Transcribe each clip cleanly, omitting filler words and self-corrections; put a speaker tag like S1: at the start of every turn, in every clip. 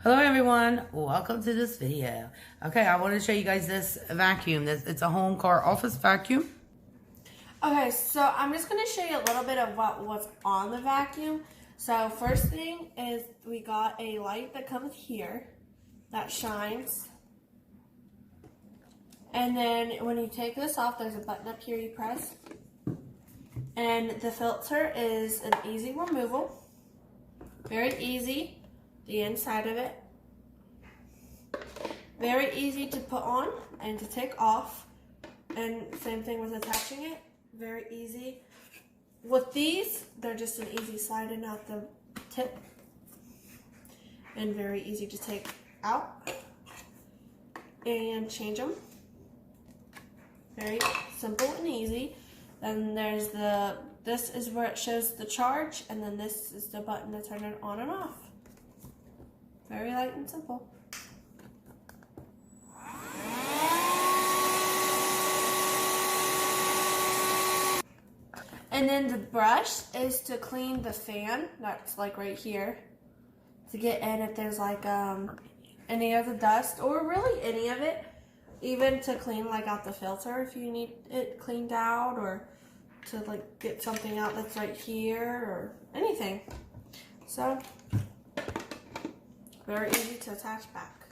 S1: Hello everyone, welcome to this video. Okay, I want to show you guys this vacuum. It's a home car office vacuum.
S2: Okay, so I'm just going to show you a little bit of what's on the vacuum. So first thing is we got a light that comes here that shines. And then when you take this off, there's a button up here you press. And the filter is an easy removal. Very easy. The inside of it. Very easy to put on and to take off. And same thing with attaching it. Very easy. With these, they're just an easy slide in out the tip. And very easy to take out and change them. Very simple and easy. Then there's this is where it shows the charge, and then this is the button to turn it on and off. Very light and simple. And then the brush is to clean the fan, that's like right here, to get in if there's like any of the dust, or really any of it, even to clean like out the filter if you need it cleaned out, or to like get something out that's right here, or anything. So very easy to attach back.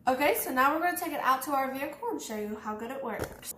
S2: Okay, so now we're going to take it out to our vehicle and show you how good it works.